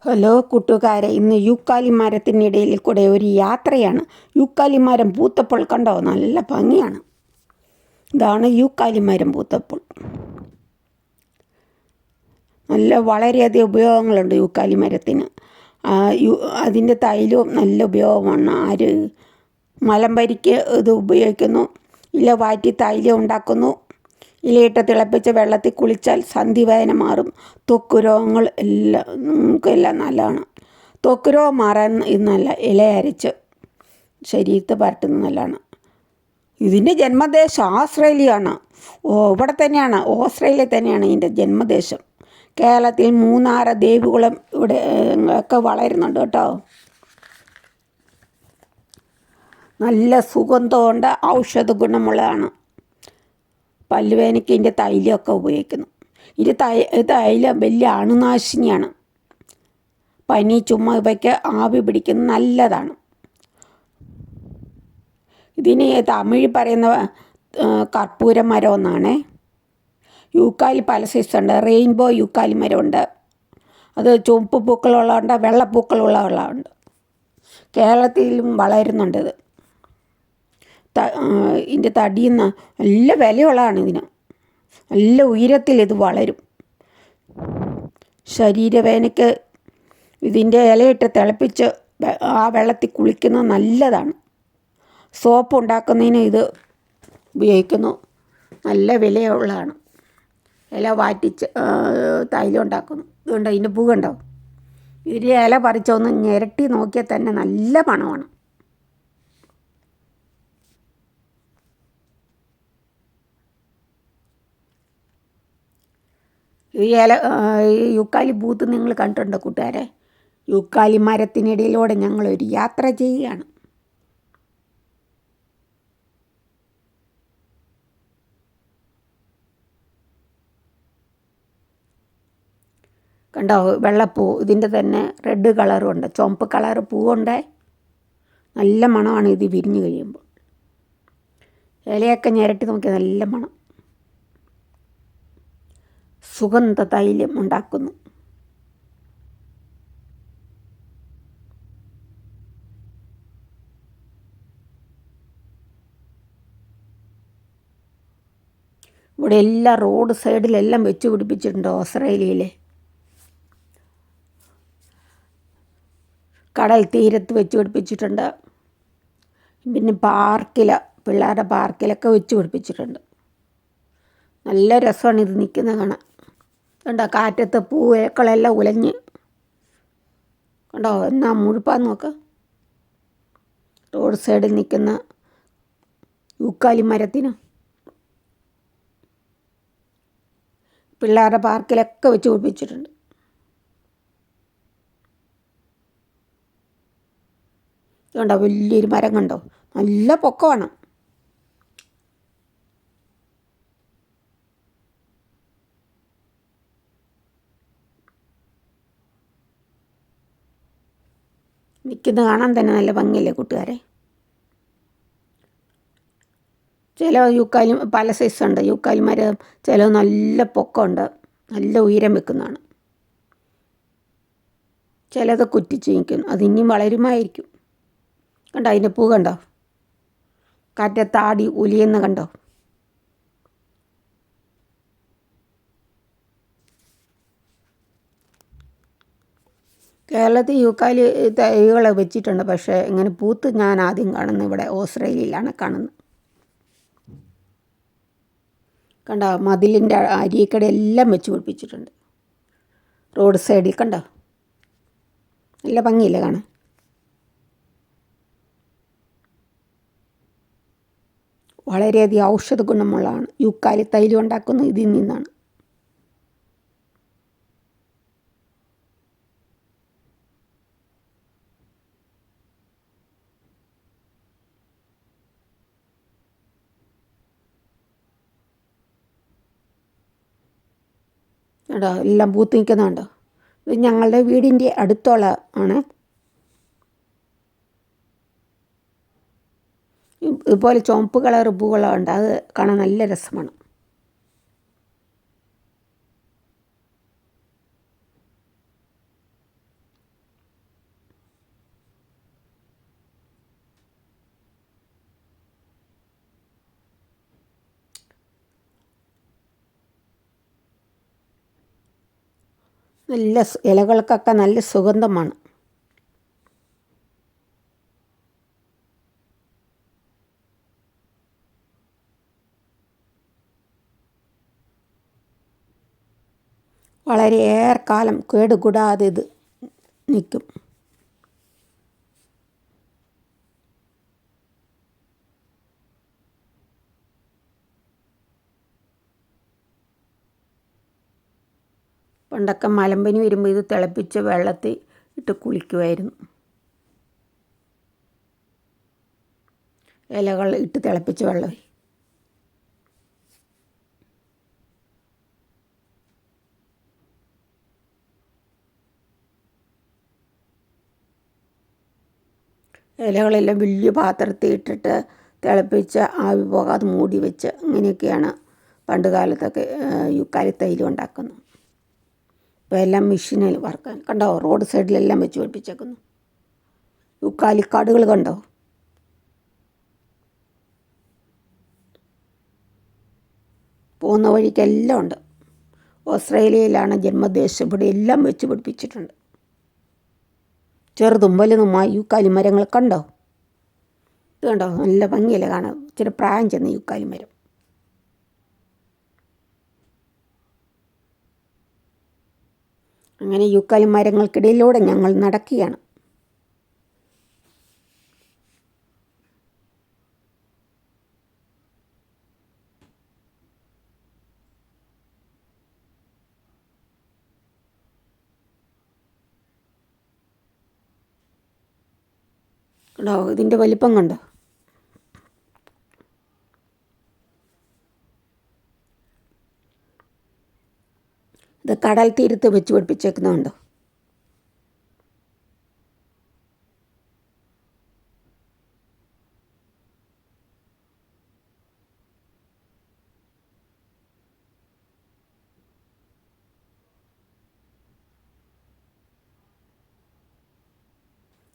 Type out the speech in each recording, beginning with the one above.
Hello കൂട്ടുകാരെ, ഇന്ന് യൂക്കാലി മരത്തിനിടയിൽ കൂടെ ഒരു യാത്രയാണ്. യൂക്കാലി മരം പൂത്തപ്പോൾ കണ്ടോ, നല്ല ഭംഗിയാണ്. ഇതാണ് യൂക്കാലി മരം പൂത്തപ്പോൾ. വളരെയധികം ഉപയോഗങ്ങളുണ്ട് യൂക്കാലി മരത്തിന്. അതിൻ്റെ തൈലവും നല്ല ഉപയോഗമാണ്. മലമ്പരിക്ക് ഇത് ഉപയോഗിക്കുന്നു. ഇല വാറ്റി തൈലം ഉണ്ടാക്കുന്നു. ഇലയിട്ട് തിളപ്പിച്ച വെള്ളത്തിൽ കുളിച്ചാൽ സന്ധിവേദന മാറും. ത്വക്ക് രോഗങ്ങൾ നമുക്കെല്ലാം നല്ലതാണ്. ത്വക്ക് രോഗം മാറാൻ ഇത് നല്ല ഇല അരച്ച് ശരീരത്ത് പരട്ടുന്നത് നല്ലതാണ്. ഇതിൻ്റെ ജന്മദേശം ഓസ്ട്രേലിയയാണ്. ഇവിടെ തന്നെയാണ്, ഓസ്ട്രേലിയ തന്നെയാണ് ഇതിൻ്റെ ജന്മദേശം. കേരളത്തിൽ മൂന്നാർ, ദേവികുളം ഇവിടെ ഒക്കെ വളരുന്നുണ്ട് കേട്ടോ. നല്ല സുഗന്ധമുണ്ട്, ഔഷധ ഗുണമുള്ളതാണ്. പല്ലുവേദനയ്ക്ക് ഇതിൻ്റെ തൈലമൊക്കെ ഉപയോഗിക്കുന്നു. തൈലം വലിയ അണുനാശിനിയാണ്. പനി, ചുമ ഇവയ്ക്ക് ആവി പിടിക്കുന്നത് നല്ലതാണ്. ഇതിന് തമിഴ് പറയുന്ന കർപ്പൂര മരം എന്നാണ്. യൂക്കാലി പല സൈസുണ്ട്. റെയിൻബോ യൂക്കാലി മരമുണ്ട്. അത് ചുവപ്പ് പൂക്കളുള്ളതുണ്ട്, വെള്ളപ്പൂക്കളുള്ളതുണ്ട്. കേരളത്തിലും വളരുന്നുണ്ട് ഇത്. ഇതിൻ്റെ തടിയിൽ നിന്ന് നല്ല വിലയുള്ളതാണ്. ഇതിന് നല്ല ഉയരത്തിൽ ഇത് വളരും. ശരീരവേദനയ്ക്ക് ഇതിൻ്റെ ഇലയിട്ട് തിളപ്പിച്ച് ആ വെള്ളത്തിൽ കുളിക്കുന്നത് നല്ലതാണ്. സോപ്പ് ഉണ്ടാക്കുന്നതിന് ഇത് ഉപയോഗിക്കുന്നു. നല്ല വിലയുള്ളതാണ്. ഇല വാറ്റിച്ച് തൈലം ഉണ്ടാക്കുന്നു. ഇതുകൊണ്ട് അതിൻ്റെ പൂ കണ്ടോ. ഇതിൻ്റെ ഇല പറിച്ചൊന്ന് ഞെരട്ടി നോക്കിയാൽ തന്നെ നല്ല മണമാണ്. ഈ യൂക്കാലി ബൂത്ത് നിങ്ങൾ കണ്ടിട്ടുണ്ടോ കൂട്ടുകാരെ? യൂക്കാലി മരത്തിനിടയിലൂടെ ഞങ്ങളൊരു യാത്ര ചെയ്യുകയാണ്. കണ്ടോ, വെള്ളപ്പൂ. ഇതിൻ്റെ തന്നെ റെഡ് കളറും ഉണ്ട്, ചുവപ്പ് കളർ പൂവുണ്ട്. നല്ല മണമാണ് ഇത് വിരിഞ്ഞ് കഴിയുമ്പോൾ. ഇലയൊക്കെ ഞെരട്ടി നോക്കിയാൽ നല്ല മണം. സുഗന്ധ തൈലം ഉണ്ടാക്കുന്നു. ഇവിടെ എല്ലാ റോഡ് സൈഡിലെല്ലാം വെച്ച് പിടിപ്പിച്ചിട്ടുണ്ട് ഓസ്ട്രേലിയയിലെ. കടൽ തീരത്ത് വെച്ച് പിടിപ്പിച്ചിട്ടുണ്ട്. പിന്നെ പിള്ളേരുടെ പാർക്കിലൊക്കെ വെച്ച് പിടിപ്പിച്ചിട്ടുണ്ട്. നല്ല രസമാണ് ഇത് നിൽക്കുന്നത് കാണാൻ. കണ്ടോ, കാറ്റത്ത് പൂക്കളെല്ലാം ഉലഞ്ഞ് കണ്ടോ, എന്നാ മുഴുപ്പാന്ന് നോക്ക്. റോഡ് സൈഡിൽ നിൽക്കുന്ന യൂക്കാലി മരത്തിന് പിള്ളേരുടെ പാർക്കിലൊക്കെ വെച്ച് പിടിപ്പിച്ചിട്ടുണ്ട്. കണ്ടോ, വലിയൊരു മരം കണ്ടോ, നല്ല പൊക്കമാണ്. നിൽക്കുന്നത് കാണാൻ തന്നെ നല്ല ഭംഗിയല്ലേ കൂട്ടുകാരെ? ചില യൂക്കാലി പല സൈസുണ്ട്. യൂക്കാലി മരം ചില നല്ല പൊക്കമുണ്ട്, നല്ല ഉയരം വെക്കുന്നതാണ്. ചിലത് കുറ്റിച്ച് നിൽക്കുന്നു. അതിനിയും വളരുമായിരിക്കും. കണ്ടോ, അതിൻ്റെ പൂ കണ്ടോ, കാറ്റത്താടി ഉലിയെന്ന് കണ്ടോ. കേരളത്തിൽ യൂക്കാലി തൈകൾ വെച്ചിട്ടുണ്ട്, പക്ഷേ ഇങ്ങനെ പൂത്ത് ഞാൻ ആദ്യം കാണുന്നത് ഇവിടെ ഓസ്ട്രേലിയയിലാണ് കാണുന്നത്. കണ്ടോ, മതിലിൻ്റെ അരിക്കടെ എല്ലാം വെച്ച് പിടിപ്പിച്ചിട്ടുണ്ട്. റോഡ് സൈഡിൽ കണ്ടോ, നല്ല ഭംഗിയില്ലേ കാണാൻ? വളരെയധികം ഔഷധ ഗുണമുള്ളതാണ്. യൂക്കാലി തൈലം ഉണ്ടാക്കുന്നത് ഇതിൽ നിന്നാണ്. കേട്ടോ, എല്ലാം പൂത്ത് നിൽക്കുന്നുണ്ടോ. ഇത് ഞങ്ങളുടെ വീടിൻ്റെ അടുത്തുള്ള ആണ്. ഇതുപോലെ ചുവപ്പ് കളർ പൂക്കളുണ്ട്. അത് കാണാൻ നല്ല രസമാണ്. നല്ല ഇലകൾക്കൊക്കെ നല്ല സുഗന്ധമാണ്. വളരെയേറെ കാലം കേടുകൂടാതെ ഇത് നിൽക്കും. പണ്ടൊക്കെ മലമ്പനി വരുമ്പോൾ ഇത് തിളപ്പിച്ച വെള്ളത്തിൽ ഇട്ട് കുളിക്കുമായിരുന്നു. ഇലകൾ ഇട്ട് തിളപ്പിച്ച വെള്ളം. ഇലകളെല്ലാം വലിയ പാത്രത്തിൽ ഇട്ടിട്ട് തിളപ്പിച്ച് ആവി പോകാതെ മൂടി വെച്ച് അങ്ങനെയൊക്കെയാണ് പണ്ട് കാലത്തൊക്കെ യുക്കാലി തൈലം ഉണ്ടാക്കുന്നത്. ഇപ്പോൾ എല്ലാം മെഷീനിൽ വറുക്കാൻ കണ്ടോ, റോഡ് സൈഡിലെല്ലാം വെച്ച് പിടിപ്പിച്ചേക്കുന്നു. യുക്കാലിക്കാടുകൾ കണ്ടോ. പോകുന്ന വഴിക്കെല്ലാം ഉണ്ട്. ഓസ്ട്രേലിയയിലാണ് ജന്മദേശം. ഇവിടെ എല്ലാം വെച്ച് പിടിപ്പിച്ചിട്ടുണ്ട്. ചെറുതും വലുതുമായ യുക്കാലി മരങ്ങൾ കണ്ടോ. ഇത് കണ്ടോ, നല്ല ഭംഗിയല്ലേ കാണാം. ഇച്ചിരി പ്രായം ചെന്ന യുക്കാലി മരം. അങ്ങനെ യുക്കാലി മരങ്ങൾക്കിടയിലൂടെ ഞങ്ങൾ നടക്കുകയാണ്. കണ്ടോ, ഇതിൻ്റെ വലിപ്പം കണ്ടോ. ഇത് കടൽ തീരത്ത് വെച്ച് പിടിപ്പിച്ചേക്കുന്നുണ്ടോ.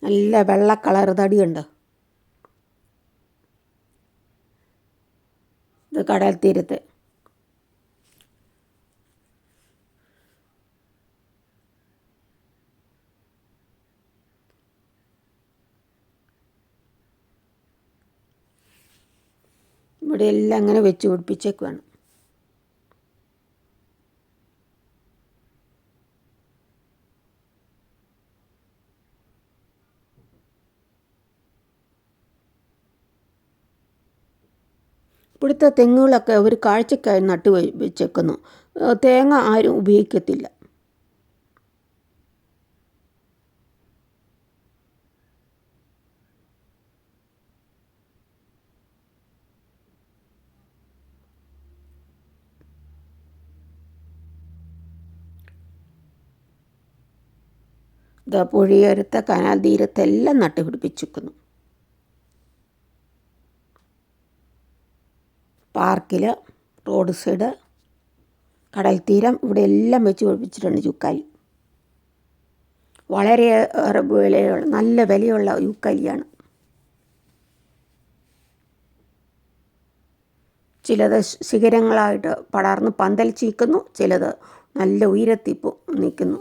നല്ല വെള്ള കളർ തടി കണ്ടോ. ഇത് കടൽ തീരത്ത്. ഇവിടെ എല്ലാം അങ്ങനെ വെച്ച് പിടിപ്പിച്ചേക്കുവാണ്. ഇവിടുത്തെ തെങ്ങുകളൊക്കെ ഒരു കാഴ്ചക്കായി നട്ടു വെച്ചേക്കുന്നു. തേങ്ങ ആരും ഉപയോഗിക്കത്തില്ല. പുഴയോരത്ത് കനാൽ തീരത്തെല്ലാം നട്ടുപിടിപ്പിച്ചിരിക്കുന്നു. പാർക്കിൽ, റോഡ് സൈഡ്, കടൽ തീരം, ഇവിടെ എല്ലാം വെച്ച് പിടിപ്പിച്ചിട്ടുണ്ട് യുക്കാലി. വളരെയേറെ വിലയുള്ള, നല്ല വിലയുള്ള യുക്കാലിയാണ്. ചിലത് ശിഖരങ്ങളായിട്ട് പടർന്ന് പന്തൽ ചീക്കുന്നു, ചിലത് നല്ല ഉയരത്തിപ്പ് നിൽക്കുന്നു.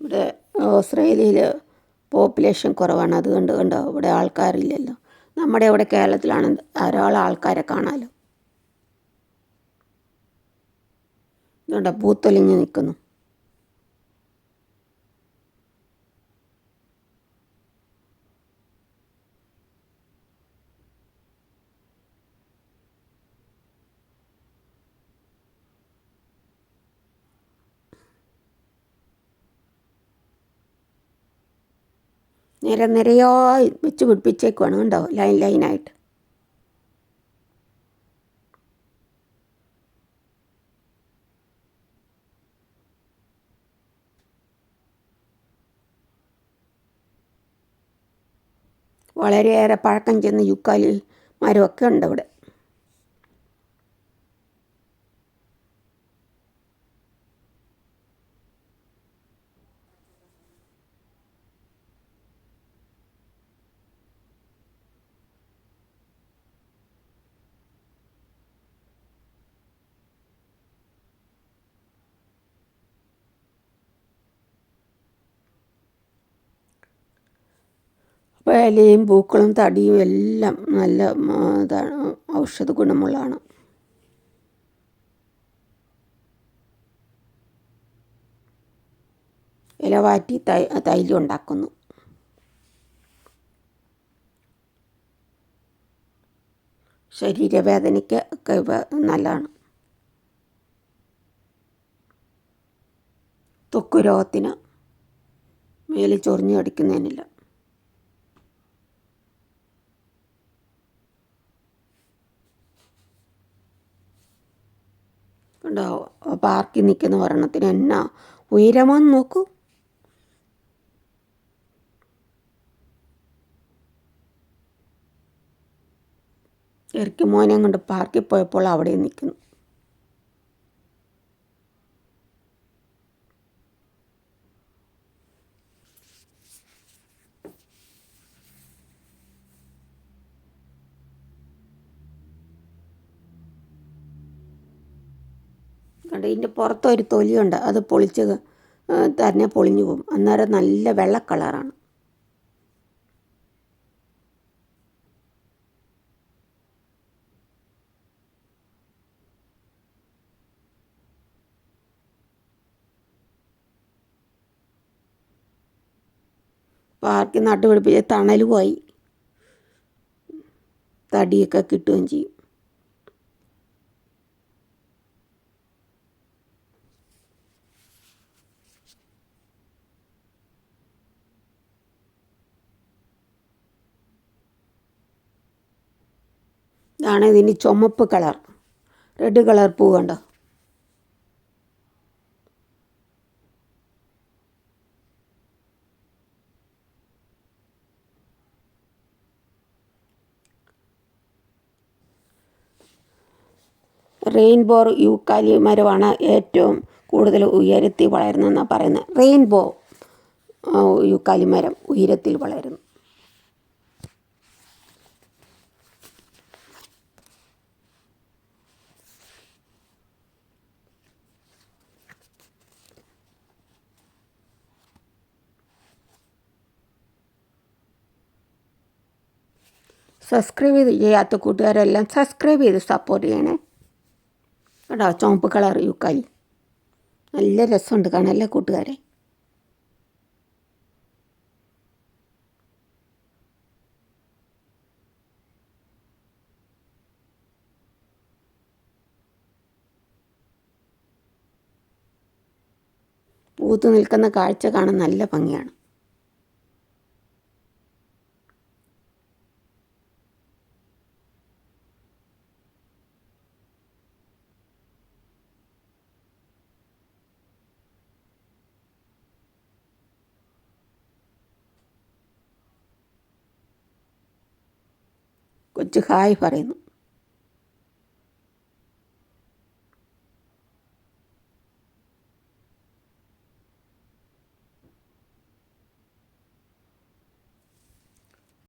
ഇവിടെ ഓസ്ട്രേലിയയിൽ പോപ്പുലേഷൻ കുറവാണ്. അതുകൊണ്ട് കണ്ടോ ഇവിടെ ആൾക്കാരില്ലല്ലോ. നമ്മുടെ ഇവിടെ കേരളത്തിലാണ് ധാരാളം ആൾക്കാരെ കാണാമല്ലോ. ഇതുകൊണ്ടോ പൂത്തൊലിഞ്ഞ് നിൽക്കുന്നു. നിരയായി വെച്ച് പിടിപ്പിച്ചേക്കുവാണ് കണ്ടോ, ലൈൻ ലൈനായിട്ട്. വളരെയേറെ പഴക്കം ചെന്ന യുക്കാലി മരമൊക്കെ ഉണ്ട് ഇവിടെ. അപ്പോൾ ഇലയും പൂക്കളും തടിയും എല്ലാം നല്ല ഇതാണ്, ഔഷധ ഗുണമുള്ളതാണ്. ഇല വാറ്റി തൈലം ഉണ്ടാക്കുന്നു. ശരീരവേദനയ്ക്ക് ഒക്കെ ഇവ നല്ലതാണ്. ത്വക്ക് രോഗത്തിന്, മേല് ചൊറിഞ്ഞു കടിക്കുന്നതിനില്ല. ഉണ്ടാവും പാർക്കിൽ നിൽക്കുന്ന ഒരെണ്ണത്തിന് എന്നാ ഉയരമാന്ന് നോക്കൂ. ഇറക്കി മോനെ കൊണ്ട് പാർക്കിൽ പോയപ്പോൾ അവിടെ നിൽക്കുന്നു. കണ്ട് ഇതിൻ്റെ പുറത്തൊരു തൊലിയുണ്ട്, അത് പൊളിച്ച് തന്നെ പൊളിഞ്ഞു പോകും. അന്നേരം നല്ല വെള്ള കളറാണ്. പാർക്കിൽ നട്ടുപിടിപ്പിച്ച് തണലുമായി തടിയൊക്കെ കിട്ടുകയും ചെയ്യും. ഇതാണ് ഇതിന് ചുമപ്പ് കളർ, റെഡ് കളർ പൂ കണ്ടോ. റെയിൻബോ യൂക്കാലി മരമാണ് ഏറ്റവും കൂടുതൽ ഉയരത്തിൽ വളരുന്നതെന്നാണ് പറയുന്നത്. റെയിൻബോ യൂക്കാലി മരം ഉയരത്തിൽ വളരുന്നു. സബ്സ്ക്രൈബ് ചെയ്യാത്ത കൂട്ടുകാരെല്ലാം സബ്സ്ക്രൈബ് ചെയ്ത് സപ്പോർട്ട് ചെയ്യണേ. കേട്ടോ, ചുവപ്പ് കളർ യൂക്കാലി നല്ല രസമുണ്ട് കാണാനല്ലേ കൂട്ടുകാരെ. പൂത്ത് നിൽക്കുന്ന കാഴ്ച കാണാൻ നല്ല ഭംഗിയാണ്. കൊച്ചു ഹായ് പറയുന്നു.